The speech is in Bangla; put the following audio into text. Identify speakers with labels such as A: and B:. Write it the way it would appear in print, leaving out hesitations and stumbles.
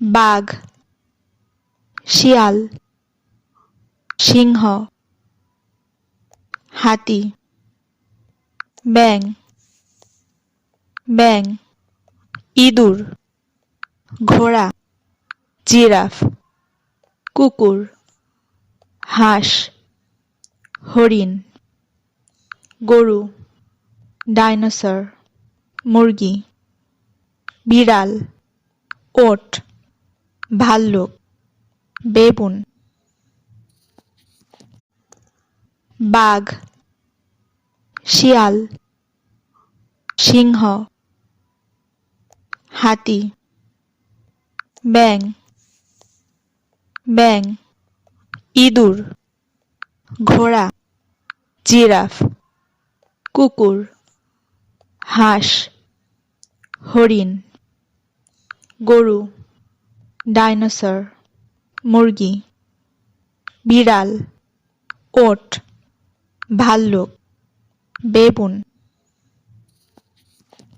A: বাঘ, শিয়াল, সিংহ, হাতি, ব্যাঙ, ব্যাঙ, ইঁদুর, ঘোড়া, জিরাফ, কুকুর, হাঁস, হরিণ, গরু, ডাইনোসর, মুরগি, বিড়াল, ওট, ভাল্লুক, বেবুন। বাঘ, শিয়াল, সিংহ, হাতি, ব্যাঙ, ব্যাঙ, ইঁদুর, ঘোড়া, জিরাফ, কুকুর, হাঁস, হরিণ, গরু, ডাইনোসর, মুরগি, বিড়াল, ওট, ভাল্লুক, বেবুন।